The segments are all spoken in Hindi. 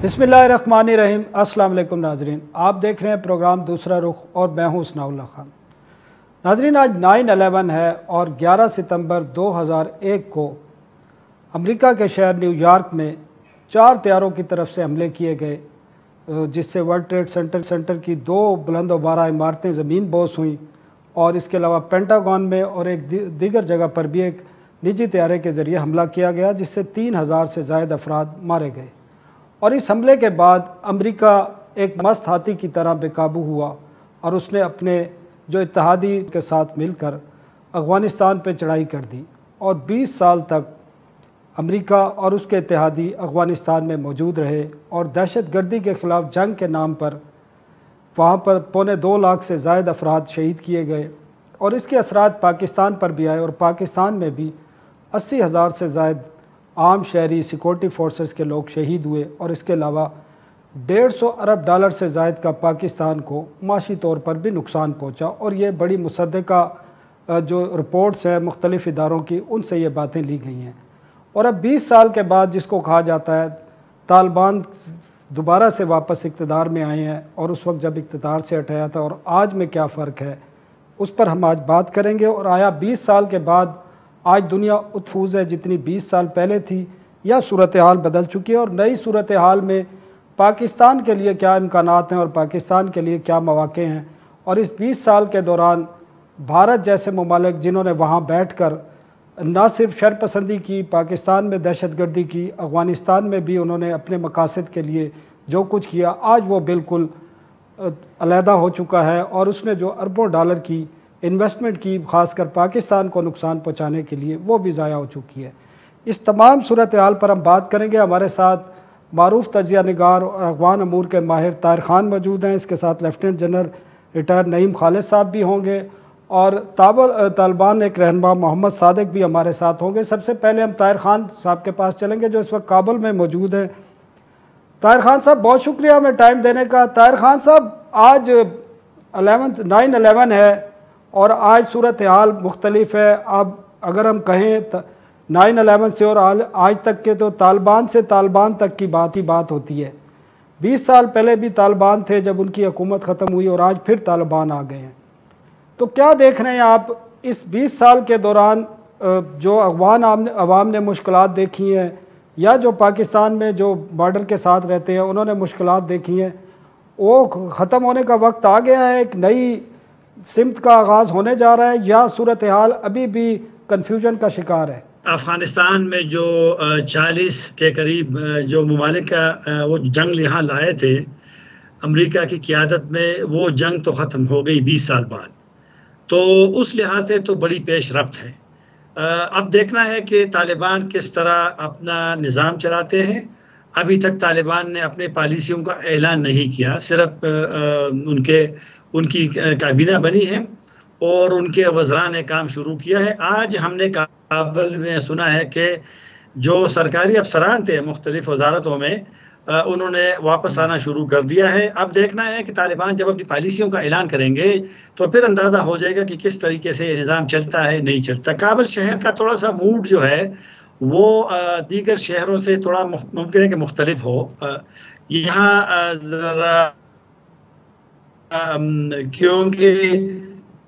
बिस्मिल्लाहिर्रहमानिर्रहीम। अस्सलाम वालेकुम नाजरीन, आप देख रहे हैं प्रोग्राम दूसरा रुख और मैं हूं सनाउल्लाह खान। नाजरीन, आज 9/11 है और 11 सितंबर 2001 को अमेरिका के शहर न्यूयॉर्क में 4 तैयारों की तरफ से हमले किए गए, जिससे वर्ल्ड ट्रेड सेंटर की 2 बुलंद-व-बारा इमारतें ज़मीन बोस हुई और इसके अलावा पेंटागन में और एक दीगर जगह पर भी एक निजी तैयारे के ज़रिए हमला किया गया, जिससे 3000 से ज़ायद अफराद मारे गए। और इस हमले के बाद अमेरिका एक मस्त हाथी की तरह बेकाबू हुआ और उसने अपने जो इत्तेहादी के साथ मिलकर अफ़गानिस्तान पर चढ़ाई कर दी और 20 साल तक अमेरिका और उसके इत्तेहादी अफ़गानिस्तान में मौजूद रहे और दहशतगर्दी के ख़िलाफ़ जंग के नाम पर वहाँ पर 2.25 लाख से ज़ायद अफराद शहीद किए गए और इसके असरात पाकिस्तान पर भी आए और पाकिस्तान में भी 80,000 से ज़ायद आम शहरी सिक्योरिटी फोर्सेस के लोग शहीद हुए और इसके अलावा $150 अरब से ज़ायद का पाकिस्तान को माशी तौर पर भी नुकसान पहुँचा। और ये बड़ी मुसद्दका जो रिपोर्ट्स हैं मुख्तलिफ़ इदारों की, उनसे ये बातें ली गई हैं। और अब 20 साल के बाद, जिसको कहा जाता है तालिबान दोबारा से वापस इक़्तिदार में आए हैं और उस वक्त जब इक़्तिदार से हटाया था और आज में क्या फ़र्क है, उस पर हम आज बात करेंगे। और आया 20 साल के बाद आज दुनिया उत्फूज़ है जितनी 20 साल पहले थी, या सूरत हाल बदल चुकी है और नई सूरत हाल में पाकिस्तान के लिए क्या इम्कानात हैं और पाकिस्तान के लिए क्या मौक़े हैं। और इस 20 साल के दौरान भारत जैसे ममालिक जिन्होंने वहाँ बैठ कर न सिर्फ शरपसंदी की, पाकिस्तान में दहशतगर्दी की, अफ़गानिस्तान में भी उन्होंने अपने मकासद के लिए जो कुछ किया, आज वो बिल्कुल अलहदा हो चुका है और उसने जो अरबों डॉलर की इन्वेस्टमेंट की ख़ासकर पाकिस्तान को नुकसान पहुँचाने के लिए, वो भी ज़ाया हो चुकी है। इस तमाम सूरत हाल पर हम बात करेंगे। हमारे साथ मारूफ तजिया निगार और अफ़गान अमूर के माहिर ताहिर ख़ान मौजूद हैं। इसके साथ lieutenant general retire Naeem Khalid साहब भी होंगे और तालिबान एक रहनुमा मोहम्मद सादिक भी हमारे साथ होंगे। सबसे पहले हम ताहिर ख़ान साहब के पास चलेंगे जो इस वक्त काबुल में मौजूद हैं। ताहिर ख़ान साहब, बहुत शुक्रिया हमें टाइम देने का। ताहिर ख़ान साहब, आज 9/11 है और आज सूरत हाल मुख्तलिफ है। अब अगर हम कहें 9/11 से और आज तक के, तो तालिबान से तालिबान तक की बात होती है। 20 साल पहले भी तालिबान थे जब उनकी हुकूमत ख़त्म हुई और आज फिर तालिबान आ गए हैं। तो क्या देख रहे हैं आप इस 20 साल के दौरान जो अफ़गान अवाम ने मुश्किलात देखी हैं, या जो पाकिस्तान में जो बॉर्डर के साथ रहते हैं उन्होंने मुश्किलात देखी हैं, वो ख़त्म होने का वक्त आ गया है, एक नई सिमत का आगाज़ होने जा रहा है, या सूरत हाल अभी भी कन्फ्यूजन का शिकार है? अफ़गानिस्तान में जो 40 के करीब जो ममालिक का वो जंग यहाँ लाए थे अमेरिका की क़ियादत में, वो जंग तो ख़त्म हो गई 20 साल बाद। तो उस लिहाज से तो बड़ी पेश रफ्त है। अब देखना है कि तालिबान किस तरह अपना निज़ाम चलाते हैं। अभी तक तालिबान ने अपने पॉलिसियों का ऐलान नहीं किया, सिर्फ उनकी काबीना बनी है और उनके वज़रा ने काम शुरू किया है। आज हमने काबुल में सुना है कि जो सरकारी अफसरान थे मुख्तलिफ वजारतों में, उन्होंने वापस आना शुरू कर दिया है। अब देखना है कि तालिबान जब अपनी पॉलिसियों का ऐलान करेंगे तो फिर अंदाज़ा हो जाएगा कि किस तरीके से ये निज़ाम चलता है, नहीं चलता। काबुल शहर का थोड़ा सा मूड जो है वो दीगर शहरों से थोड़ा मुमकिन है कि मुख्तलिफ हो। यहाँ ज़रा क्योंकि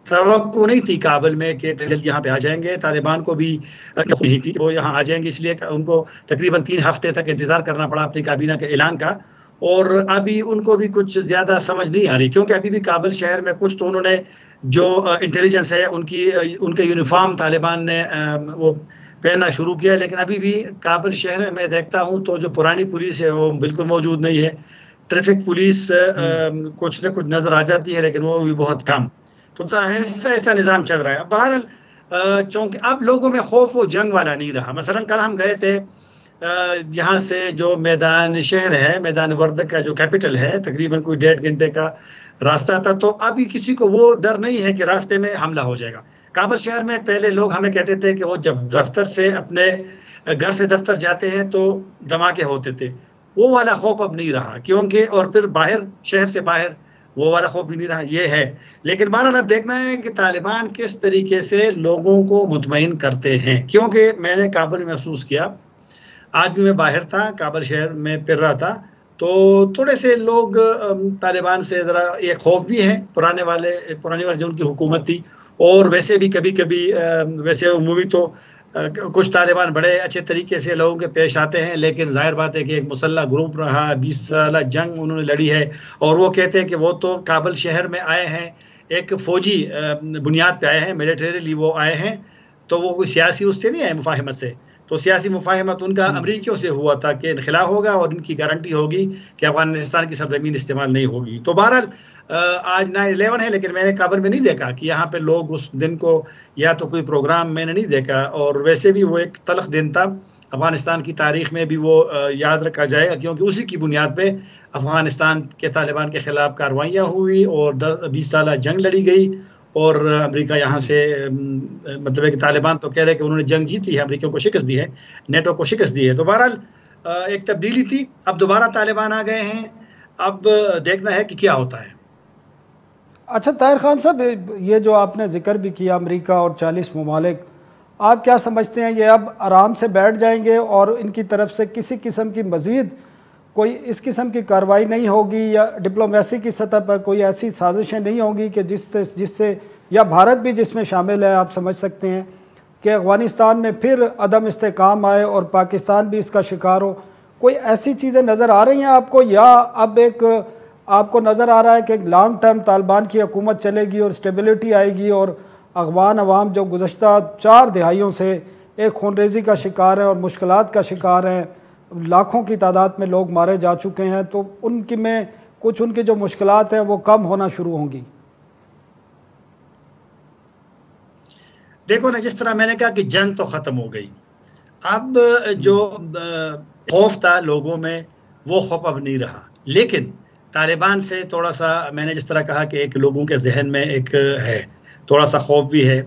तवक्को नहीं थी काबुल में कि जल्द यहाँ पे आ जाएंगे, तालिबान को भी नहीं थी वो यहाँ आ जाएंगे, इसलिए उनको तकरीबन 3 हफ्ते तक इंतज़ार करना पड़ा अपनी काबीना के ऐलान का। और अभी उनको भी कुछ ज़्यादा समझ नहीं आ रही, क्योंकि अभी भी काबुल शहर में कुछ तो उन्होंने जो इंटेलिजेंस है उनके यूनिफॉर्म तालिबान ने वो पहनना शुरू किया, लेकिन अभी भी काबुल शहर में देखता हूँ तो जो पुरानी पुलिस है वो बिल्कुल मौजूद नहीं है। ट्रैफिक पुलिस कुछ न कुछ नज़र आ जाती है, लेकिन वो भी बहुत कम। तो ऐसा निज़ाम चल रहा है। बहरहाल चूँकि अब लोगों में खौफ वो जंग वाला नहीं रहा। मसलन कल हम गए थे यहाँ से जो मैदान शहर है, मैदान वर्दक का जो कैपिटल है, तकरीबन कोई 1.5 घंटे का रास्ता था। तो अभी किसी को वो डर नहीं है कि रास्ते में हमला हो जाएगा। काबुल शहर में पहले लोग हमें कहते थे कि वो जब दफ्तर से अपने घर से दफ्तर जाते हैं तो धमाके होते थे, वो वाला खौफ अब नहीं रहा, क्योंकि और फिर बाहर शहर से बाहर वो वाला खौफ भी नहीं रहा, ये है। लेकिन बहरहाल अब देखना है कि तालिबान किस तरीके से लोगों को मुतमईन करते हैं, क्योंकि मैंने काबुल में महसूस किया, आज भी मैं बाहर था, काबुल शहर में फिर रहा था, तो थोड़े से लोग तालिबान से ज़रा ये खौफ भी है, पुरानी वाली जो उनकी हुकूमत थी। और वैसे भी कभी कभी वैसे उमूमी तो कुछ तालिबान बड़े अच्छे तरीके से लोगों के पेश आते हैं, लेकिन जाहिर बात है कि एक मुसल्ला ग्रुप रहा, 20 साल जंग उन्होंने लड़ी है। और वो कहते हैं कि वो तो काबुल शहर में आए हैं, एक फ़ौजी बुनियाद पे आए हैं, मिलिटरीली वो आए हैं, तो वो कोई सियासी उससे नहीं आए मुफाहमत से। तो सियासी मुफाहमत उनका अमरीकियों से हुआ था कि इनखला होगा और इनकी गारंटी होगी कि अफगानिस्तान की सरजमीन इस्तेमाल नहीं होगी। तो बहरहाल आज 9/11 है, लेकिन मैंने काबुल में नहीं देखा कि यहाँ पे लोग उस दिन को, या तो कोई प्रोग्राम मैंने नहीं देखा। और वैसे भी वो एक तलख दिन था, अफगानिस्तान की तारीख में भी वो याद रखा जाएगा, क्योंकि उसी की बुनियाद पे अफगानिस्तान के तालिबान के खिलाफ कार्रवाइयाँ हुई और 20 साल जंग लड़ी गई। और अमेरिका यहाँ से मतलब है कि तालिबान तो कह रहे हैं कि उन्होंने जंग जीती है, अमेरिकियों को शिकस्त दी है, नेटो को शिकस्त दी है। तो बहरहाल एक तब्दीली थी, अब दोबारा तालिबान आ गए हैं, अब देखना है कि क्या होता है। अच्छा ताहिर खान साहब, ये जो आपने जिक्र भी किया अमेरिका और 40 ममालिक, आप क्या समझते हैं ये अब आराम से बैठ जाएंगे और इनकी तरफ से किसी किस्म की मज़ीद कोई इस किस्म की कार्रवाई नहीं होगी, या डिप्लोमेसी की सतह पर कोई ऐसी साजिशें नहीं होंगी कि जिससे या भारत भी जिसमें शामिल है, आप समझ सकते हैं कि अफ़गानिस्तान में फिर अदम इस्तेकाम आए और पाकिस्तान भी इसका शिकार हो? कोई ऐसी चीज़ें नज़र आ रही हैं आपको, या अब एक आपको नज़र आ रहा है कि एक लॉन्ग टर्म तालिबान की हुकूमत चलेगी और स्टेबिलिटी आएगी और अफ़गान अवाम जो गुज़श्ता 4 दहाइयों से एक खूनरेज़ी का शिकार है और मुश्किलात का शिकार हैं, लाखों की तादाद में लोग मारे जा चुके हैं, तो उनकी में कुछ उनकी जो मुश्किलात हैं वो कम होना शुरू होंगी? देखो ना, जिस तरह मैंने कहा कि जंग तो ख़त्म हो गई, अब जो खौफ था लोगों में वो खौफ अब नहीं रहा। लेकिन तालिबान से थोड़ा सा, मैंने जिस तरह कहा कि एक लोगों के जहन में एक है, थोड़ा सा खौफ भी है,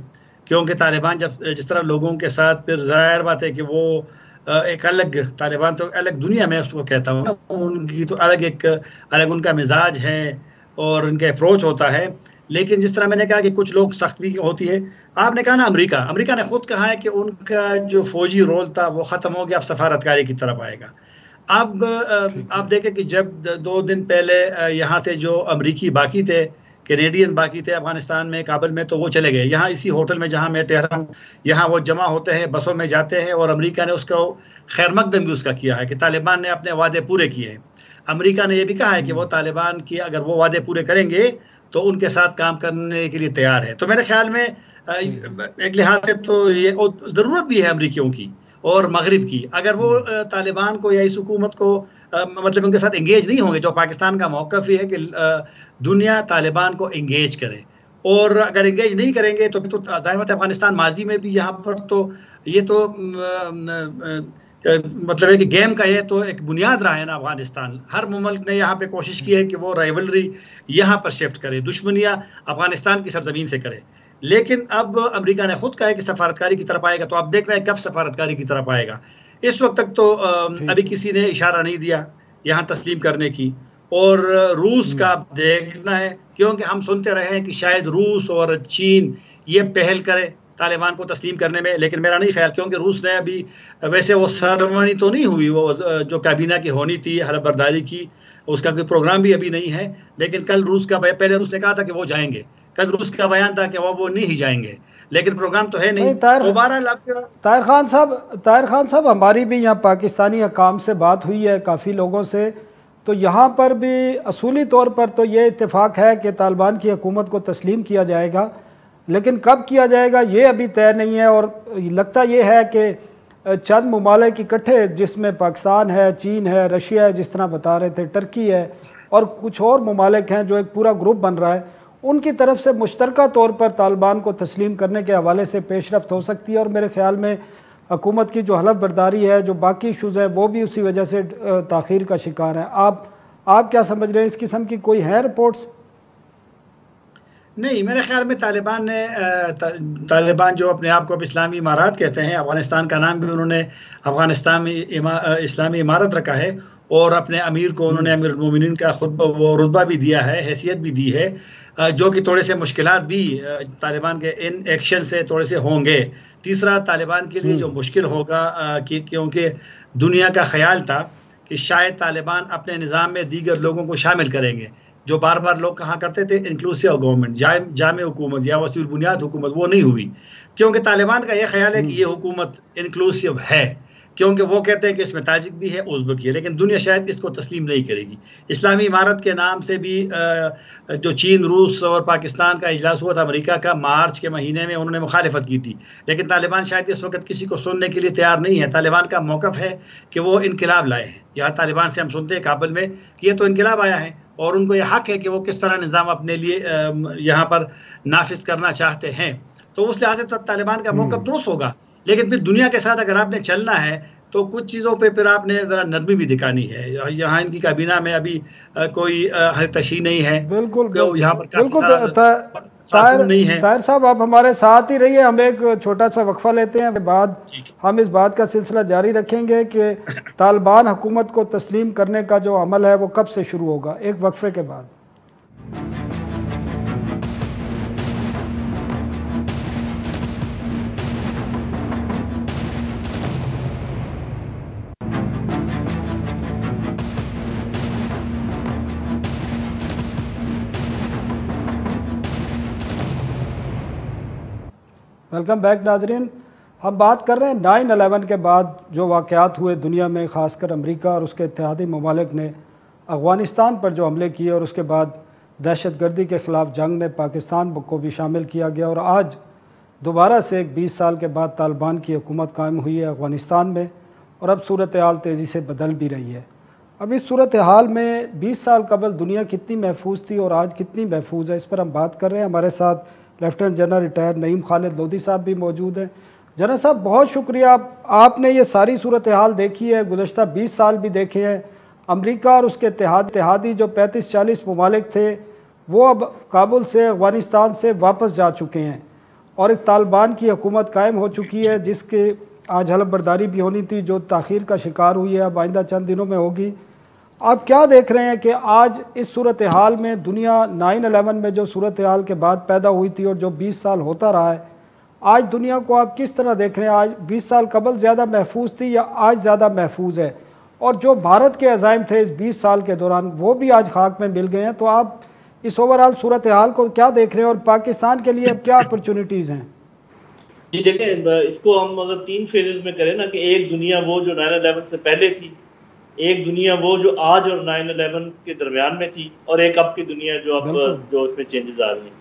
क्योंकि तालिबान जब जिस तरह लोगों के साथ, फिर ज़ाहिर बात है कि वो एक अलग तालिबान तो अलग दुनिया में उसको कहता हूँ ना, उनकी तो अलग उनका मिजाज है और उनका अप्रोच होता है। लेकिन जिस तरह मैंने कहा कि कुछ लोग सख्ती होती है, आपने कहा ना अमेरिका ने खुद कहा है कि उनका जो फौजी रोल था वो ख़त्म हो गया, अब सफारतकारी की तरफ आएगा। अब आप देखें कि जब 2 दिन पहले यहाँ से जो अमरीकी बाकी थे, कैनेडियन बाकी थे अफगानिस्तान में, काबुल में, तो वो चले गए। यहाँ इसी होटल में जहाँ मैं ठहरा हूँ, यहाँ वो जमा होते हैं, बसों में जाते हैं, और अमेरिका ने उसको खैर मकदम भी उसका किया है कि तालिबान ने अपने वादे पूरे किए हैं। अमेरिका ने यह भी कहा है कि वो तालिबान की अगर वो वादे पूरे करेंगे तो उनके साथ काम करने के लिए तैयार है। तो मेरे ख्याल में एक लिहाज से तो ये ज़रूरत भी है अमरीकियों की और मगरिब की। अगर वो तालिबान को या इस हुकूमत को मतलब उनके साथ एंगेज नहीं होंगे, जो पाकिस्तान का मौक़िफ़ ये है कि दुनिया तालिबान को एंगेज करे, और अगर एंगेज नहीं करेंगे तो फिर तो ज़ाहिर बात है अफगानिस्तान माजी में भी यहाँ पर तो ये तो मतलब है कि गेम का ये तो एक बुनियाद रहा है ना अफगानिस्तान। हर मुल्क ने यहाँ पे कोशिश की है कि वो राइवलरी यहाँ पर शिफ्ट करे, दुश्मनियाँ अफगानिस्तान की सरजमीन से करे। लेकिन अब अमेरिका ने खुद कहा है कि सफारतकारी की तरफ आएगा, तो अब देख रहे हैं कब सफारतकारी की तरफ आएगा। इस वक्त तक तो अभी किसी ने इशारा नहीं दिया यहाँ तस्लीम करने की, और रूस का देखना है, क्योंकि हम सुनते रहे हैं कि शायद रूस और चीन ये पहल करे तालिबान को तस्लीम करने में, लेकिन मेरा नहीं ख्याल, क्योंकि रूस ने अभी वैसे वो सेरेमनी तो नहीं हुई, वो जो काबीना की होनी थी हलफ बर्दारी की, उसका कोई प्रोग्राम भी अभी नहीं है। लेकिन कल रूस का, पहले रूस ने कहा था कि वो जाएंगे, कल रूस का बयान था कि वो नहीं ही जाएंगे, लेकिन प्रोग्राम तो है नहीं। ताहिर खान साहब, हमारी भी यहाँ पाकिस्तानी हकाम से बात हुई है काफ़ी लोगों से, तो यहाँ पर भी असूली तौर पर तो ये इत्तेफाक है कि तालिबान की हुकूमत को तस्लीम किया जाएगा, लेकिन कब किया जाएगा ये अभी तय नहीं है। और लगता ये है कि चंद ममालिक इकट्ठे, जिसमें पाकिस्तान है, चीन है, रशिया है, जिस तरह बता रहे थे, टर्की है, और कुछ और ममालिक हैं, जो एक पूरा ग्रुप बन रहा है, उनकी तरफ से मुश्तरका तौर पर तालिबान को तस्लीम करने के हवाले से पेशरफ्त हो सकती है। और मेरे ख्याल में हुकूमत की जो हलफ बर्दारी है, जो बाकी इशूज़ हैं, वो भी उसी वजह से ताख़ीर का शिकार है। आप क्या समझ रहे हैं, इस किस्म की कोई है रिपोर्ट्स? नहीं, मेरे ख्याल में तालिबान जो अपने आप को अब इस्लामी इमारत कहते हैं, अफ़गानिस्तान का नाम भी उन्होंने अफ़गानिस्तान इस्लामी इमारत रखा है, और अपने अमीर को उन्होंने अमीर मोमिनीन का खुद वो रुतबा भी दिया है, हैसियत भी दी है, जो कि थोड़े से मुश्किलात भी तालिबान के इन एक्शन से थोड़े से होंगे। तीसरा, तालिबान के लिए जो मुश्किल होगा कि क्योंकि दुनिया का ख्याल था कि शायद तालिबान अपने निज़ाम में दीगर लोगों को शामिल करेंगे। जो बार बार लोग कहा करते थे इंक्लूसिव गवर्नमेंट, जामे हुकूमत या वसील बुनियाद हुकूमत, वो नहीं हुई, क्योंकि तालिबान का यह ख्याल है कि ये हुकूमत इंक्लूसिव है, क्योंकि वो कहते हैं कि इसमें ताजिक भी है, उज़्बेक भी है, लेकिन दुनिया शायद इसको तस्लीम नहीं करेगी। इस्लामी इमारत के नाम से भी जो चीन, रूस और पाकिस्तान का इजलास हुआ था अमेरिका का मार्च के महीने में, उन्होंने मुखालिफत की थी, लेकिन तालिबान शायद इस वक्त किसी को सुनने के लिए तैयार नहीं है। तालिबान का मौक़िफ़ है कि वो इनकलाब लाए हैं। यहाँ तालिबान से हम सुनते हैं काबुल में कि ये तो इनकलाब आया है और उनको यह हक है कि वो किस तरह निज़ाम अपने लिए यहाँ पर नाफिज करना चाहते हैं। तो उस लिहाज से तालिबान का मौक़िफ़ दुरुस्त होगा, लेकिन फिर दुनिया के साथ अगर आपने चलना है तो कुछ चीज़ों पे फिर आपने ज़रा नरमी भी दिखानी है। यहाँ इनकी काबीना में अभी कोई हरतशी नहीं है, बिल्कुल यहाँ पर काफ़ी सारा नहीं है। ताहिर साहब, आप हमारे साथ ही रहिए, हम एक छोटा सा वक्फा लेते हैं, बाद हम इस बात का सिलसिला जारी रखेंगे कि तालिबान हुकूमत को तस्लीम करने का जो अमल है वो कब से शुरू होगा, एक वक्फे के बाद। वेलकम बैक नाजरीन। हम बात कर रहे हैं 9/11 के बाद जो वाक़यात हुए दुनिया में, ख़ासकर अमेरिका और उसके इत्तेहादी ममालिक ने अफ़गानिस्तान पर जो हमले किए और उसके बाद दहशतगर्दी के ख़िलाफ़ जंग में पाकिस्तान को भी शामिल किया गया, और आज दोबारा से एक 20 साल के बाद तालिबान की हुकूमत कायम हुई है अफ़गानिस्तान में, और अब सूरत हाल तेज़ी से बदल भी रही है। अब इस सूरत हाल में 20 साल कबल दुनिया कितनी महफूज थी और आज कितनी महफूज है, इस पर हम बात कर रहे हैं। हमारे साथ lieutenant general retire Naeem Khalid Lodhi साहब भी मौजूद हैं। जनरल साहब, बहुत शुक्रिया, आपने ये सारी सूरत हाल देखी है, गुज़श्ता 20 साल भी देखे हैं। अमेरिका और उसके इत्तेहादी जो 35-40 ममालिक थे वो अब काबुल से, अफ़गानिस्तान से वापस जा चुके हैं और एक तालिबान की हुकूमत कायम हो चुकी है, जिसके आज हलफ बर्दारी भी होनी थी, जो ताख़ीर का शिकार हुई है, अब आइंदा चंद दिनों में होगी। आप क्या देख रहे हैं कि आज इस सूरत हाल में दुनिया 9/11 में जो सूरत हाल के बाद पैदा हुई थी और जो 20 साल होता रहा है, आज दुनिया को आप किस तरह देख रहे हैं? आज 20 साल कबल ज़्यादा महफूज थी या आज ज़्यादा महफूज है? और जो भारत के अज़ाइम थे इस 20 साल के दौरान वो भी आज खाक में मिल गए हैं। तो आप इस ओवरऑल सूरत हाल को क्या देख रहे हैं और पाकिस्तान के लिए अब क्या अपॉर्चुनिटीज़ हैं? जी देखें, इसको हम अगर 3 फेजेस में करें ना, कि एक दुनिया वो जो 9/11 से पहले थी, एक दुनिया वो जो आज और 9/11 के दरमियान में थी, और एक अब की दुनिया जो अब जो उसमें चेंजेस आ रही हैं।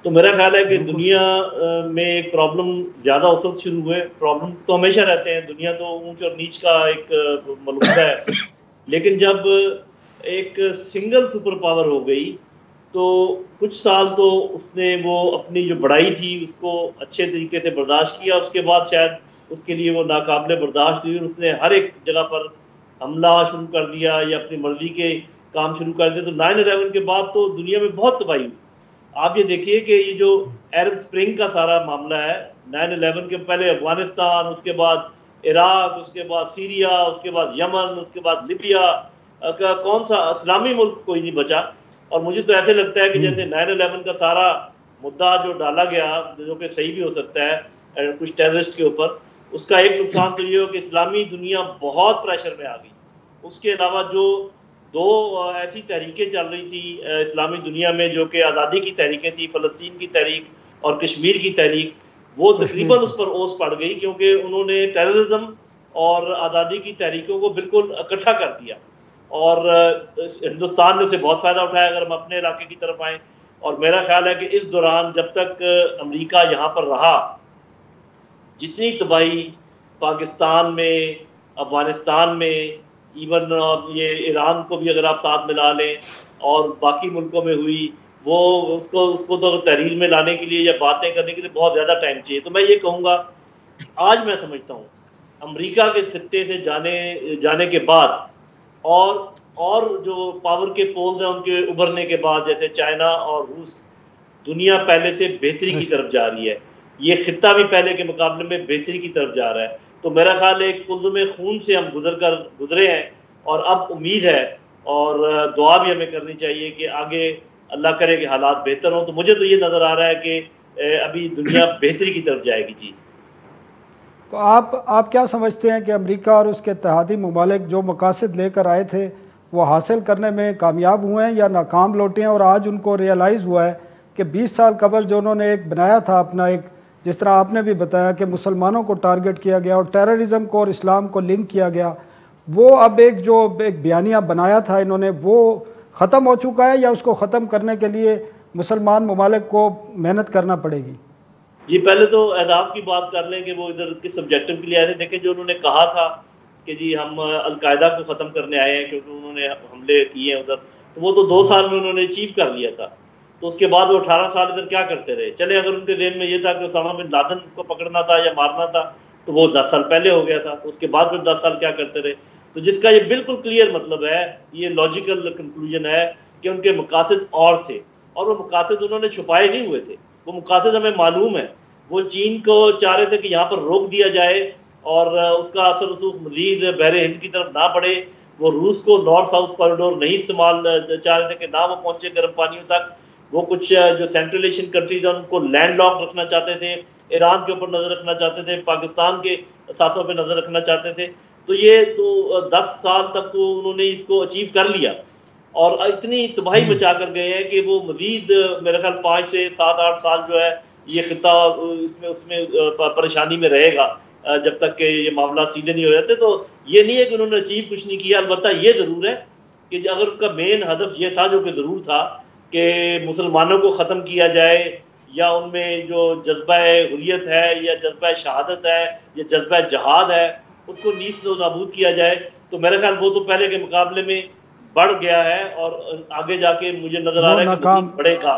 तो मेरा ख्याल है कि दुनिया में एक प्रॉब्लम ज़्यादा उस वक्त शुरू हुए। प्रॉब्लम तो हमेशा रहते हैं, दुनिया तो ऊंच और नीच का एक मलूका है, लेकिन जब एक सिंगल सुपर पावर हो गई तो कुछ साल तो उसने वो अपनी जो बड़ाई थी उसको अच्छे तरीके से बर्दाश्त किया। उसके बाद शायद उसके लिए वो नाकाबिले बर्दाश्त हुई और उसने हर एक जगह पर हमला शुरू कर दिया या अपनी मर्जी के काम शुरू कर दिए। तो 9/11 के बाद तो दुनिया में बहुत तबाही हुई। आप ये देखिए कि ये जो अरब स्प्रिंग का सारा मामला है, 9/11 के पहले अफगानिस्तान, उसके बाद इराक, उसके बाद सीरिया, उसके बाद यमन, उसके बाद लिबिया का कौन सा इस्लामी मुल्क कोई नहीं बचा। और मुझे तो ऐसे लगता है कि जैसे 9/11 का सारा मुद्दा जो डाला गया, जो कि सही भी हो सकता है कुछ टेररिस्ट के ऊपर, उसका एक नुकसान तो ये हो कि इस्लामी दुनिया बहुत प्रेशर में आ गई। उसके अलावा जो 2 ऐसी तहरीकें चल रही थी इस्लामी दुनिया में, जो कि आज़ादी की तहरीकें थी, फ़लस्तीन की तहरीक और कश्मीर की तहरीक, वो तकरीबन उस पर ओस पड़ गई, क्योंकि उन्होंने टेररिज्म और आज़ादी की तहरीकों को बिल्कुल इकट्ठा कर दिया। और हिंदुस्तान ने उसे बहुत फ़ायदा उठाया अगर हम अपने इलाके की तरफ आएँ। और मेरा ख्याल है कि इस दौरान जब तक अमेरिका यहाँ पर रहा, जितनी तबाही पाकिस्तान में, अफगानिस्तान में, इवन ये ईरान को भी अगर आप साथ मिला लें और बाकी मुल्कों में हुई, वो उसको तो तहरीर में लाने के लिए या बातें करने के लिए बहुत ज़्यादा टाइम चाहिए। तो मैं ये कहूँगा, आज मैं समझता हूँ अमेरिका के सित्ते से जाने के बाद और जो पावर के पोल्स हैं उनके उभरने के बाद, जैसे चाइना और रूस, दुनिया पहले से बेहतरी की तरफ जा रही है। ये खित्ता भी पहले के मुकाबले में बेहतरी की तरफ जा रहा है। तो मेरा ख्याल है एक कुल्ज़ुम खून से हम गुजरे हैं और अब उम्मीद है और दुआ भी हमें करनी चाहिए कि आगे अल्लाह करे कि हालात बेहतर हों। तो मुझे तो ये नज़र आ रहा है कि अभी दुनिया बेहतरी की तरफ जाएगी। जी तो आप क्या समझते हैं कि अमेरिका और उसके इत्तेहादी ममालिक जो मकासद लेकर आए थे वो हासिल करने में कामयाब हुए हैं या नाकाम लौटे हैं, और आज उनको रियलाइज़ हुआ है कि 20 साल कबल जो उन्होंने एक बनाया था अपना एक, जिस तरह आपने भी बताया कि मुसलमानों को टारगेट किया गया और टेररिज्म को और इस्लाम को लिंक किया गया, वो अब एक बयानिया बनाया था इन्होंने, वो ख़त्म हो चुका है या उसको ख़त्म करने के लिए मुसलमान ममालिक को मेहनत करना पड़ेगी? जी, पहले तो अहदाफ की बात कर लें कि वो इधर किस ऑब्जेक्टिव के लिए आए थे। देखें, जो उन्होंने कहा था कि जी हम अलकायदा को ख़त्म करने आए हैं क्योंकि उन्होंने हमले किए हैं उधर, तो वो तो 2 साल में उन्होंने अचीव कर लिया था। तो उसके बाद वो 18 साल इधर क्या करते रहे? चले, अगर उनके ज़हन में ये था कि उसामा बिन लादेन को पकड़ना था या मारना था, तो वो 10 साल पहले हो गया था। तो उसके बाद फिर 10 साल क्या करते रहे? तो जिसका ये बिल्कुल क्लियर मतलब है, ये लॉजिकल कंक्लूजन है कि उनके मकासद और थे, और वो मकासद उन्होंने छुपाए नहीं हुए थे। वो मकासद हमें मालूम है। वो चीन को चाह रहे थे कि यहाँ पर रोक दिया जाए और उसका असर रसूख मजीद बहरे हिंद की तरफ ना बढ़े। वो रूस को नॉर्थ साउथ कॉरिडोर नहीं इस्तेमाल चाह रहे थे कि ना वो पहुँचे गर्म पानियों तक। वो कुछ जो सेंट्रल एशियन कंट्री था उनको लैंड लॉक रखना चाहते थे, ईरान के ऊपर नज़र रखना चाहते थे, पाकिस्तान के साथों पर नज़र रखना चाहते थे। तो ये तो 10 साल तक तो उन्होंने इसको अचीव कर लिया और इतनी तबाही मचा कर गए हैं कि वो मजीद मेरे ख्याल 5 से 7-8 साल जो है ये खिता उसमें परेशानी में रहेगा जब तक कि ये मामला सीधे नहीं हो जाते। तो ये नहीं है कि उन्होंने अचीव कुछ नहीं किया। अलबत्ता ये ज़रूर है कि अगर उनका मेन हदफ ये था, जो कि ज़रूर था, कि मुसलमानों को ख़त्म किया जाए या उनमें जो जज्बा हुर्रियत है या जज्बा शहादत है या जज्बा जहाद है उसको नीस्त नाबूद किया जाए, तो मेरे ख्याल वो तो पहले के मुकाबले में बढ़ गया है और आगे जाके मुझे नज़र आ रहा है कि बढ़ेगा।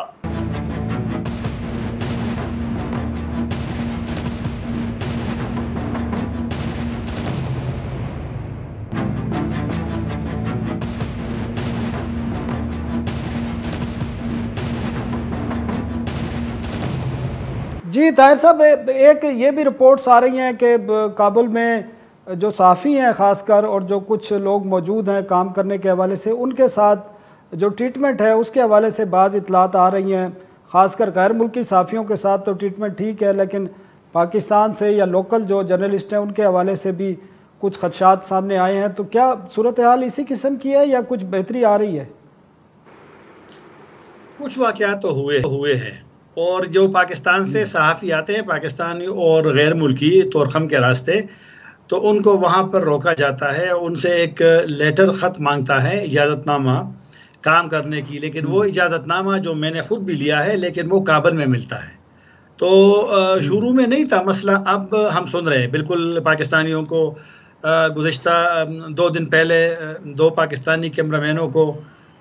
जी ताहिर साहब, एक ये भी रिपोर्ट्स आ रही हैं कि काबुल में जो सहाफ़ी हैं ख़ासकर और जो कुछ लोग मौजूद हैं काम करने के हवाले से, उनके साथ जो ट्रीटमेंट है उसके हवाले से बाज़ इतलात आ रही हैं। ख़ासकर गैर मुल्की सहाफ़ियों के साथ तो ट्रीटमेंट ठीक है, लेकिन पाकिस्तान से या लोकल जो जर्नलिस्ट हैं उनके हवाले से भी कुछ खदशात सामने आए हैं। तो क्या सूरत हाल इसी किस्म की है या कुछ बेहतरी आ रही है? कुछ वाक़यात तो हुए हैं, और जो पाकिस्तान से सहाफ़ी आते हैं, पाकिस्तानी और गैर मुल्की तोरखम के रास्ते, तो उनको वहाँ पर रोका जाता है, उनसे एक लेटर ख़त मांगता है, इजाज़तनामा काम करने की। लेकिन वो इजाज़तनामा जो मैंने ख़ुद भी लिया है, लेकिन वो काबुल में मिलता है। तो शुरू में नहीं था मसला, अब हम सुन रहे हैं बिल्कुल पाकिस्तानियों को। गुज़िश्ता 2 दिन पहले 2 पाकिस्तानी कैमरामैनों को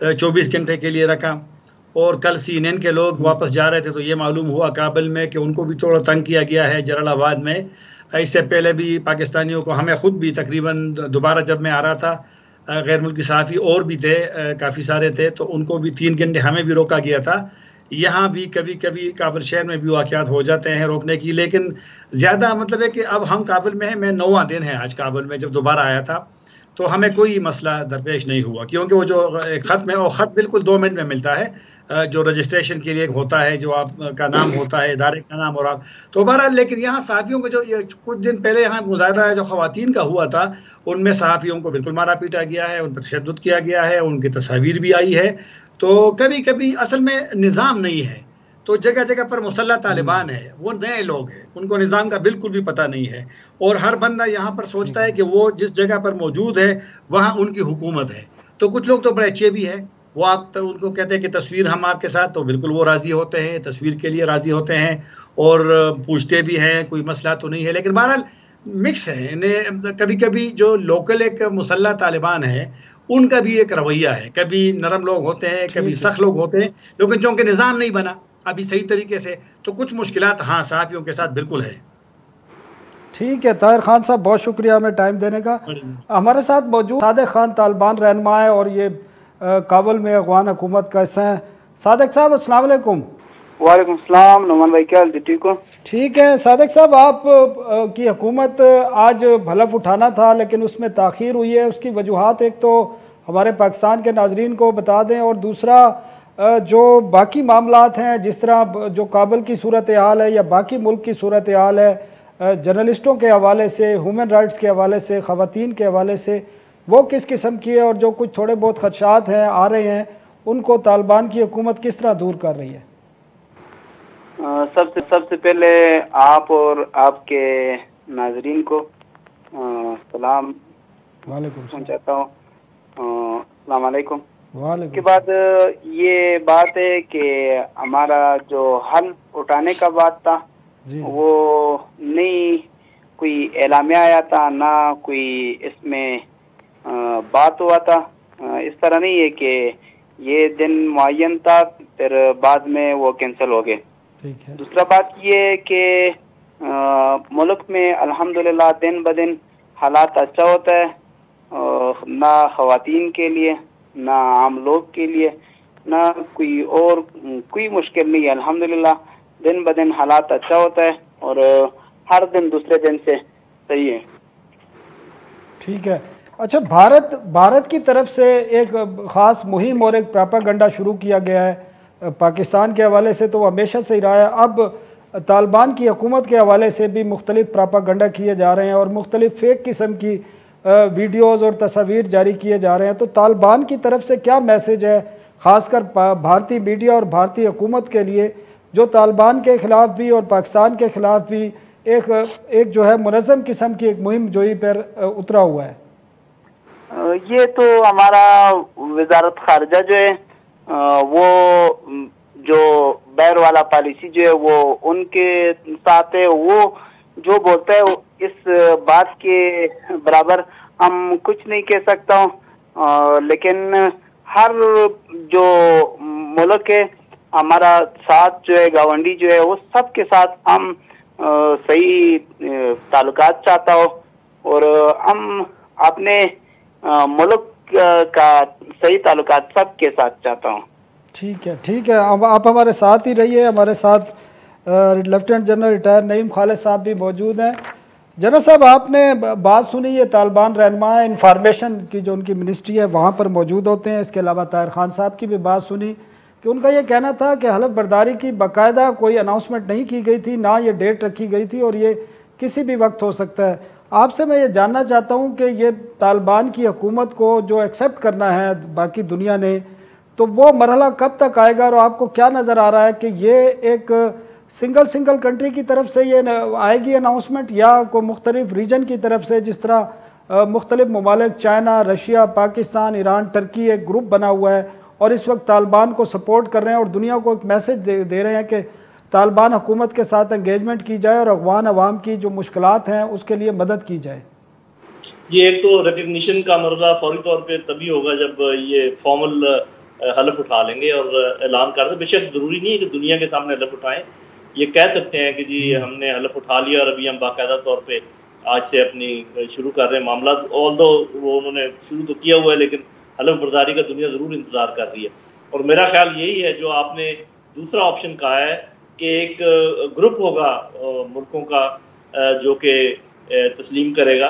24 घंटे के लिए रखा, और कल CNN के लोग वापस जा रहे थे तो ये मालूम हुआ काबुल में कि उनको भी थोड़ा तंग किया गया है जलालाबाद में। इससे पहले भी पाकिस्तानियों को, हमें ख़ुद भी तकरीबन दोबारा जब मैं आ रहा था, गैर मुल्की सहाफ़ी और भी थे, काफ़ी सारे थे, तो उनको भी 3 घंटे हमें भी रोका गया था। यहाँ भी कभी कभी काबुल शहर में भी वाक़यात हो जाते हैं रोकने की, लेकिन ज़्यादा मतलब है कि अब हम काबुल में हैं। मैं 9वां दिन है आज काबुल में, जब दोबारा आया था तो हमें कोई मसला दरपेश नहीं हुआ, क्योंकि वो जो ख़त में, वो ख़त बिल्कुल 2 मिनट में मिलता है, जो रजिस्ट्रेशन के लिए होता है, जो आपका नाम होता है, इदारे का नाम, और आप तो बहरहाल। लेकिन यहाँ सहाफ़ियों को जो कुछ दिन पहले यहाँ मुज़ाहरा जो ख़वातीन का हुआ था, उनमें सहाफ़ियों को बिल्कुल मारा पीटा गया है, उन पर तशद्दुद किया गया है, उनकी तस्वीर भी आई है। तो कभी कभी असल में निज़ाम नहीं है, तो जगह जगह पर मुसल्लह तालिबान है, वो नए लोग हैं, उनको निज़ाम का बिल्कुल भी पता नहीं है, और हर बंदा यहाँ पर सोचता है कि वो जिस जगह पर मौजूद है वहाँ उनकी हुकूमत है। तो कुछ लोग तो बड़े अच्छे भी हैं, वो आप तो उनको कहते हैं कि तस्वीर हम आपके साथ, तो बिल्कुल वो राज़ी होते हैं, तस्वीर के लिए राज़ी होते हैं और पूछते भी हैं, कोई मसला तो नहीं है। लेकिन बहरहाल मिक्स है। इन्हें कभी कभी जो लोकल एक मुसल्लह तालिबान है उनका भी एक रवैया है, कभी नरम लोग होते हैं, कभी सख्त लोग होते हैं, लेकिन चूँकि निज़ाम नहीं बना अभी सही तरीके से, तो कुछ मुश्किलात हाँ सहाफ़ियों के साथ बिल्कुल है। ठीक है ताहिर खान साहब, बहुत शुक्रिया हमें टाइम देने का। हमारे साथ मौजूद सादिक खान तालिबान रहनुमा है और ये काबुल में अफ़गान हुकूमत का हिस्सा है। सादिक साहब अस्सलाम वालेकुम। वालेकुम सलाम। नोमान भाई क्या हाल, ठीक हो? ठीक है सादिक साहब, आप की हुकूमत आज हलफ उठाना था लेकिन उसमें ताख़ीर हुई है, उसकी वजूहात एक तो हमारे पाकिस्तान के नाजरीन को बता दें, और दूसरा जो बाकी मामलात हैं, जिस तरह जो काबुल की सूरत हाल है या बाकी मुल्क की सूरत हाल है, जर्नलिस्टों के हवाले से, ह्यूमन राइट्स के हवाले से, ख़वातीन के हवाले से, वो किस किस्म की है, और जो कुछ थोड़े बहुत खदशात हैं आ रहे हैं उनको तालिबान की हुकूमत किस तरह दूर कर रही है? सबसे पहले आप और आपके नाजरीन को सलाम पहुँचाता हूँ। अस्सलाम वालेकुम। के बाद ये बात है कि हमारा जो हल उठाने का बात था वो नहीं कोई एलामिया आया था, ना कोई इसमें बात हुआ था। इस तरह नहीं है कि ये दिन मुअय्यन था फिर बाद में वो कैंसिल हो गए। दूसरा बात ये है कि मुल्क में अल्हम्दुलिल्लाह दिन ब दिन हालात अच्छा होता है, ना ख़वातीन के लिए, ना आम लोग के लिए, ना कोई और कोई मुश्किल नहीं है। अल्हम्दुलिल्लाह दिन ब दिन हालात अच्छा होता है और हर दिन दूसरे दिन से सही है। ठीक है। अच्छा, भारत की तरफ से एक ख़ास मुहिम और एक प्रोपेगेंडा शुरू किया गया है पाकिस्तान के हवाले से, तो वो हमेशा से ही रहा है। अब तालिबान की हुकूमत के हवाले से भी मुख्तलिफ प्रोपेगेंडा किए जा रहे हैं और मुख्तलिफ फेक किस्म की वीडियोज़ और तस्वीर जारी किए जा रहे हैं। तो तालिबान की तरफ से क्या मैसेज है ख़ासकर भारतीय मीडिया और भारतीय हुकूमत के लिए, जो तालिबान के ख़िलाफ़ भी और पाकिस्तान के ख़िलाफ़ भी एक जो है मुनज़्ज़म किस्म की एक मुहिम जोई पर उतरा हुआ है? ये तो हमारा वजारत खारजा जो है वो जो बैर वाला पॉलिसी जो है वो उनके साथ है। वो जो बोलता है इस बात के बराबर हम कुछ नहीं कह सकता हूँ, लेकिन हर जो मुल्क है हमारा साथ जो है गवांडी जो है वो सबके साथ हम सही ताल्लुकात चाहता हो और हम अपने मुल्क का सही ताल्लुकात सबके साथ चाहता हूँ। ठीक है, ठीक है। अब आप हमारे साथ ही रहिए। हमारे साथ lieutenant general retire Naeem Khalid साहब भी मौजूद हैं। जनरल साहब, आपने बात सुनी है तालिबान रहनुमा इंफॉर्मेशन की जो उनकी मिनिस्ट्री है वहाँ पर मौजूद होते हैं। इसके अलावा ताहिर खान साहब की भी बात सुनी कि उनका ये कहना था कि हलफ बर्दारी की बाकायदा कोई अनाउंसमेंट नहीं की गई थी, ना ये डेट रखी गई थी और ये किसी भी वक्त हो सकता है। आपसे मैं ये जानना चाहता हूँ कि ये तालिबान की हुकूमत को जो एक्सेप्ट करना है बाकी दुनिया ने, तो वो मरहला कब तक आएगा और आपको क्या नज़र आ रहा है कि ये एक सिंगल कंट्री की तरफ से ये आएगी अनाउंसमेंट या कोई मुख्तलिफ रीजन की तरफ से, जिस तरह मुख्तलिफ ममालिक China, Russia, Pakistan, Iran, Turkey एक ग्रुप बना हुआ है और इस वक्त तालिबान को सपोर्ट कर रहे हैं और दुनिया को एक मैसेज दे रहे हैं कि तालिबान हुकूमत के साथ एंगेजमेंट की जाए और अफगान अवाम की जो मुश्किलात हैं उसके लिए मदद की जाए? ये एक तो रिकग्निशन का मरला फौरी तौर पे तभी होगा जब ये फॉर्मल हलफ उठा लेंगे और ऐलान कर दें। बेशक ज़रूरी नहीं है कि दुनिया के सामने हलफ उठाएं, ये कह सकते हैं कि जी हमने हलफ उठा लिया और अभी हम बाकायदा तौर पे आज से अपनी शुरू कर रहे हैं मामला। ऑल्दो वो उन्होंने शुरू तो किया हुआ है लेकिन हलफ बर्दारी का दुनिया ज़रूर इंतज़ार कर रही है। और मेरा ख्याल यही है जो आपने दूसरा ऑप्शन कहा है कि एक ग्रुप होगा मुल्कों का जो कि तस्लीम करेगा,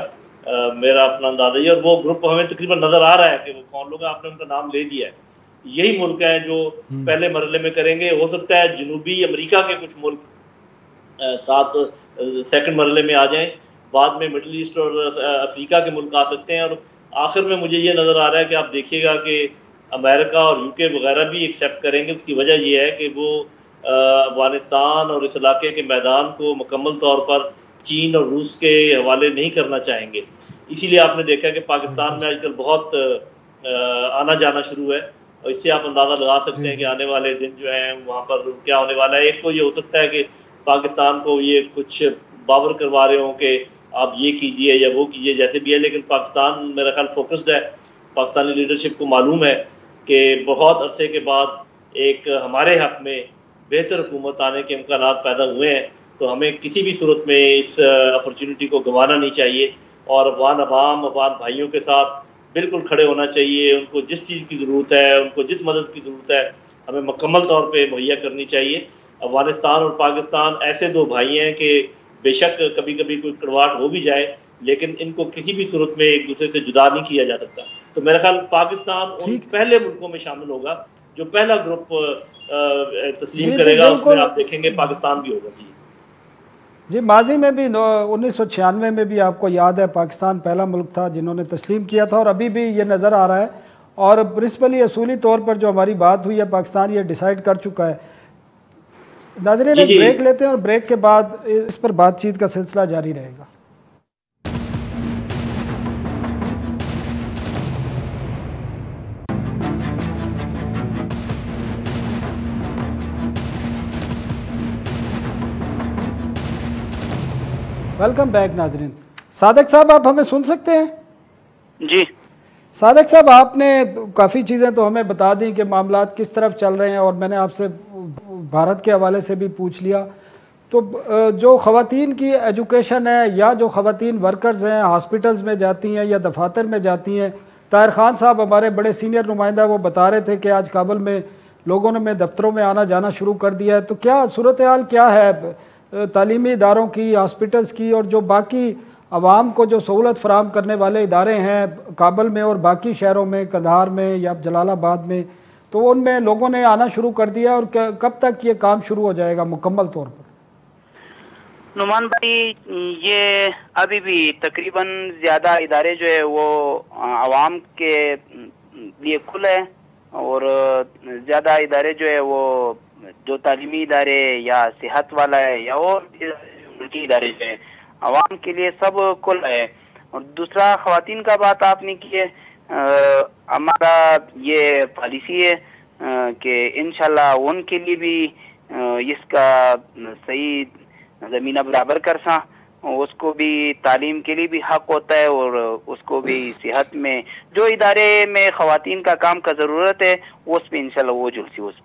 मेरा अपना अंदाजा ही, और वो ग्रुप हमें तकरीबन नज़र आ रहा है कि वो कौन लोग, आपने उनका नाम ले दिया है। यही मुल्क हैं जो पहले मरहले में करेंगे। हो सकता है जनूबी अमेरिका के कुछ मुल्क साथ सेकंड मरहले में आ जाएं, बाद में मिडल ईस्ट और अफ्रीका के मुल्क आ सकते हैं और आखिर में मुझे ये नज़र आ रहा है कि आप देखिएगा कि अमेरिका और यूके वगैरह भी एक्सेप्ट करेंगे। उसकी वजह यह है कि वो अफगानिस्तान और इस इलाके के मैदान को मुकम्मल तौर पर चीन और रूस के हवाले नहीं करना चाहेंगे। इसीलिए आपने देखा कि पाकिस्तान में आजकल बहुत आना जाना शुरू है और इससे आप अंदाज़ा लगा सकते हैं कि आने वाले दिन जो हैं वहाँ पर क्या होने वाला है। एक तो ये हो सकता है कि पाकिस्तान को ये कुछ बावर करवा रहे हों कि आप ये कीजिए या वो कीजिए, जैसे भी है, लेकिन पाकिस्तान मेरा ख्याल फोकस्ड है। पाकिस्तानी लीडरशिप को मालूम है कि बहुत अरसे के बाद एक हमारे हक़ में बेहतर हुकूमत आने के इम्कानात पैदा हुए हैं, तो हमें किसी भी सूरत में इस अपॉर्चुनिटी को गंवाना नहीं चाहिए और अफगान अवाम, अफगान भाइयों के साथ बिल्कुल खड़े होना चाहिए। उनको जिस चीज़ की ज़रूरत है, उनको जिस मदद की ज़रूरत है, हमें मुकम्मल तौर पे मुहैया करनी चाहिए। अफगानिस्तान और पाकिस्तान ऐसे दो भाई हैं कि बेशक कभी कभी कोई कड़वाहट हो भी जाए, लेकिन इनको किसी भी सूरत में एक दूसरे से जुदा नहीं किया जा सकता। तो मेरा ख्याल पाकिस्तान उन पहले मुल्कों में शामिल होगा जो पहला ग्रुप तस्लीम करेगा, उसमें आप देखेंगे पाकिस्तान भी होगा। जी, माजी में भी 1996 में भी आपको याद है पाकिस्तान पहला मुल्क था जिन्होंने तस्लीम किया था, और अभी भी ये नज़र आ रहा है। और प्रिंसिपली असूली तौर पर जो हमारी बात हुई है, पाकिस्तान ये डिसाइड कर चुका है। नाज़रीन, एक ब्रेक लेते हैं और ब्रेक के बाद इस पर बातचीत का सिलसिला जारी रहेगा। वेलकम बैक नाजरीन। सादिक साहब, आप हमें सुन सकते हैं? जी सादिक साहब, आपने काफ़ी चीज़ें तो हमें बता दी कि मामलात किस तरफ चल रहे हैं, और मैंने आपसे भारत के हवाले से भी पूछ लिया। तो जो ख़वातीन की एजुकेशन है, या जो ख़वातीन वर्कर्स हैं हॉस्पिटल्स में जाती हैं या दफातर में जाती हैं, ताहिर खान साहब हमारे बड़े सीनियर नुमाइंदा वो बता रहे थे कि आज काबुल में लोगों ने दफ्तरों में आना जाना शुरू कर दिया है। तो क्या सूरत हाल क्या है तालीमी इदारों की, हॉस्पिटल्स की, और जो बाकी आवाम को जो सहूलत फराम करने वाले इदारे हैं काबुल में और बाकी शहरों में, कंधार में या जलालाबाद में, तो उनमें लोगों ने आना शुरू कर दिया, और कब तक ये काम शुरू हो जाएगा मुकम्मल तौर पर? नुमान भाई, ये अभी भी तकरीबन ज़्यादा इदारे जो है वो आवाम के लिए खुले हैं, और ज़्यादा इदारे जो है वो जो तालीमी इदारे या सेहत वाला है या और उनकी इदारे जो है आवाम के लिए सब खुला है। और दूसरा, ख़वातीन का बात आपने की है, हमारा ये पॉलिसी है कि इंशाल्लाह उनके लिए भी इसका सही ज़मीना बराबर कर सा, उसको भी तालीम के लिए भी हक होता है, और उसको भी सेहत में जो इदारे में ख़वातीन का काम का ज़रूरत है उस पर इंशाल्लाह वो जुलसी उस।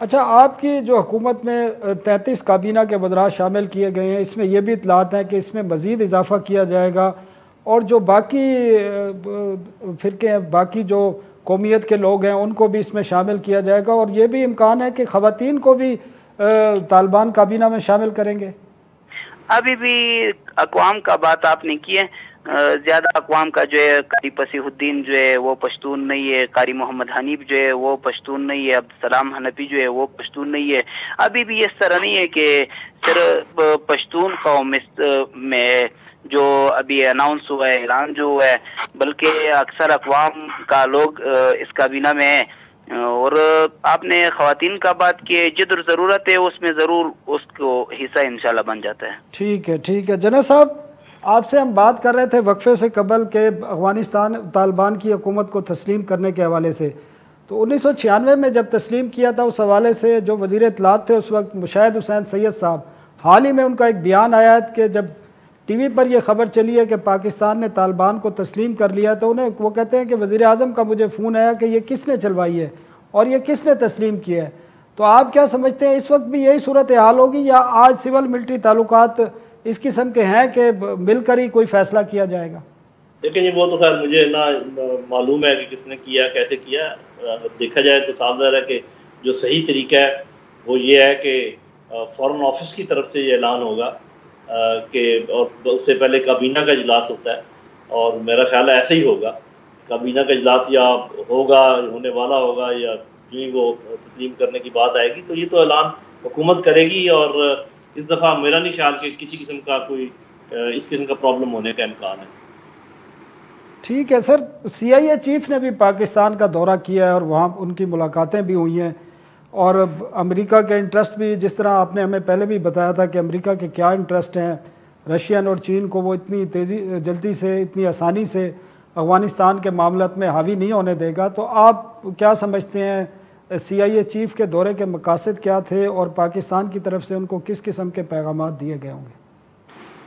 अच्छा, आपकी जो हुकूमत में 33 काबीना के वज़रा शामिल किए गए हैं, इसमें यह भी इतलात है कि इसमें मज़ीद इजाफ़ा किया जाएगा, और जो बाकी फ़िरके हैं, बाकी जो कौमियत के लोग हैं उनको भी इसमें शामिल किया जाएगा, और ये भी इम्कान है कि ख़वातीन को भी तालिबान काबीना में शामिल करेंगे। अभी भी अक़वाम का बात आपने की है, ज़्यादा अक़वाम का जो है कारी पसीहुद्दीन जो है वो पश्तून नहीं है, कारी मोहम्मद हनीफ जो है वो पश्तून नहीं है, अब्दुलसलाम हनफी जो है वो पश्तून नहीं है। अभी भी इस तरह नहीं है कि सिर्फ पश्तून कौम में जो अभी अनाउंस हुआ है, ऐलान जो हुआ है, बल्कि अक्सर अक़वाम का लोग इस काबीना में है। और आपने ख़वातीन का बात की, जिधर ज़रूरत है उसमें ज़रूर उसको हिस्सा इंशाल्लाह बन जाता है। ठीक है, ठीक है। जना साहब, आपसे हम बात कर रहे थे वक्फे से कबल के अफ़गानिस्तान तालिबान की हुकूमत को तस्लीम करने के हवाले से। तो 1996 में जब तस्लीम किया था, उस हवाले से जो वज़ीर इत्तलात थे उस वक्त मुशाहिद हुसैन सैयद साहब, हाल ही में उनका एक बयान आया है कि जब टीवी पर यह खबर चली है कि पाकिस्तान ने तालिबान को तस्लीम कर लिया, तो उन्हें वो कहते हैं कि वज़ीर आज़म का मुझे फ़ोन आया कि ये किसने चलवाई है और ये किसने तस्लीम किया है। तो आप क्या समझते हैं, इस वक्त भी यही सूरत हाल होगी, या आज सिविल मिलिट्री ताल्लुकात इस किस्म के हैं कि मिलकर ही कोई फैसला किया जाएगा? देखिए, वो तो खैर मुझे ना मालूम है कि किसने किया, कैसे किया। देखा जाए तो साफ ज़ाहिर है कि जो सही तरीका है वो ये है कि फॉरेन ऑफिस की तरफ से ये ऐलान होगा कि, और उससे पहले काबीना का इजलास होता है, और मेरा ख्याल है ऐसे ही होगा। काबीना का इजलास या होगा, होने वाला होगा, या जो ही वो तस्लीम करने की बात आएगी तो ये तो ऐलान हुकूमत करेगी। और इस दफ़ा मेरा नहीं ख्याल कि किसी किस्म का कोई इस किस्म का प्रॉब्लम होने का इम्कान है। ठीक है सर, CIA चीफ ने भी पाकिस्तान का दौरा किया है और वहाँ उनकी मुलाकातें भी हुई हैं, और अमेरिका के इंटरेस्ट भी, जिस तरह आपने हमें पहले भी बताया था कि अमेरिका के क्या इंटरेस्ट हैं, रशियन और चीन को वो इतनी जल्दी से, इतनी आसानी से अफ़गानिस्तान के मामलों में हावी नहीं होने देगा। तो आप क्या समझते हैं, CIA चीफ के दौरे के मकासद क्या थे, और पाकिस्तान की तरफ से उनको किस किस्म के पैगाम दिए गए होंगे?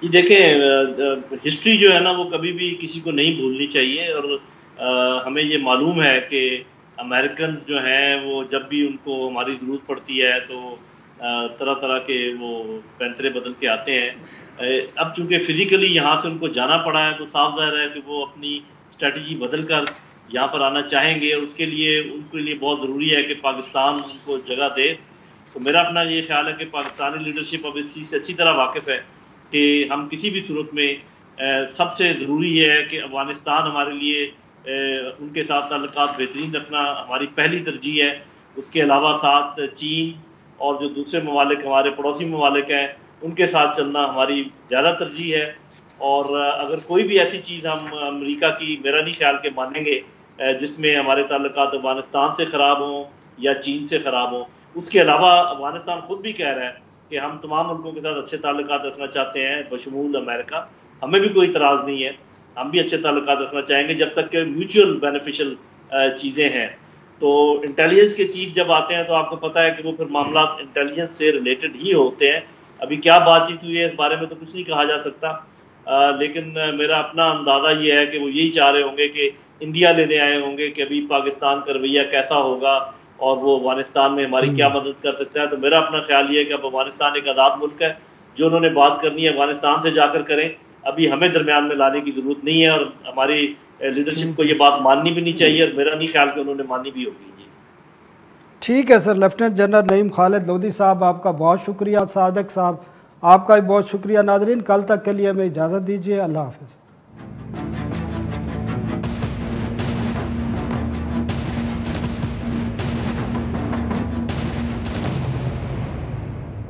ये देखें, हिस्ट्री जो है ना वो कभी भी किसी को नहीं भूलनी चाहिए, और हमें ये मालूम है कि अमेरिकन जो हैं वो जब भी उनको हमारी ज़रूरत पड़ती है तो तरह तरह के वो पैंतरे बदल के आते हैं। अब चूँकि फ़िज़िकली यहाँ से उनको जाना पड़ा है तो साफ ज़ाहिर है कि वो अपनी स्ट्रेटजी बदल कर यहाँ पर आना चाहेंगे, और उसके लिए उनके लिए बहुत ज़रूरी है कि पाकिस्तान उनको जगह दे। तो मेरा अपना ये ख्याल है कि पाकिस्तानी लीडरशिप अब इस चीज़ से अच्छी तरह वाकिफ़ है कि हम किसी भी सूरत में सबसे ज़रूरी है कि अफ़गानिस्तान हमारे लिए उनके साथ ताल्लुकात बेहतरीन रखना हमारी पहली तरजीह है। उसके अलावा साथ चीन और जो दूसरे ममालिक हमारे पड़ोसी ममालिक हैं उनके साथ चलना हमारी ज़्यादा तरजीह है। और अगर कोई भी ऐसी चीज़ हम अमेरिका की, मेरा नहीं ख्याल के मानेंगे जिसमें हमारे ताल्लुकात अफगानिस्तान से ख़राब हों या चीन से ख़राब हों। उसके अलावा अफगानिस्तान खुद भी कह रहा है कि हम तमाम मुल्कों के साथ अच्छे ताल्लुकात रखना चाहते हैं बशमूल अमेरिका। हमें भी कोई इतराज़ नहीं है, हम भी अच्छे ताल्लुकात रखना चाहेंगे जब तक कि म्यूचुअल बेनिफिशियल चीज़ें हैं। तो इंटेलिजेंस के चीफ जब आते हैं तो आपको पता है कि वो फिर मामला इंटेलिजेंस से रिलेटेड ही होते हैं। अभी क्या बातचीत हुई है इस बारे में तो कुछ नहीं कहा जा सकता, लेकिन मेरा अपना अंदाज़ा ये है कि वो यही चाह रहे होंगे कि इंडिया लेने आए होंगे कि अभी पाकिस्तान का रवैया कैसा होगा और वो अफगानिस्तान में हमारी क्या मदद कर सकता है। तो मेरा अपना ख्याल ये है कि अब अफगानिस्तान एक आज़ाद मुल्क है, जो उन्होंने बात करनी है अफगानिस्तान से जाकर करें, अभी हमें दरमियान में लाने की ज़रूरत नहीं है। और हमारी लीडरशिप को ये बात माननी भी नहीं चाहिए और मेरा नहीं ख्याल कि उन्होंने माननी भी होगी। जी ठीक है sir. Lieutenant general Naeem Khalid Lodhi साहब आपका बहुत शुक्रिया। सादिक साहब आपका भी बहुत शुक्रिया। नाजरीन कल तक के लिए हमें इजाज़त दीजिए। अल्लाह हाफ़िज़।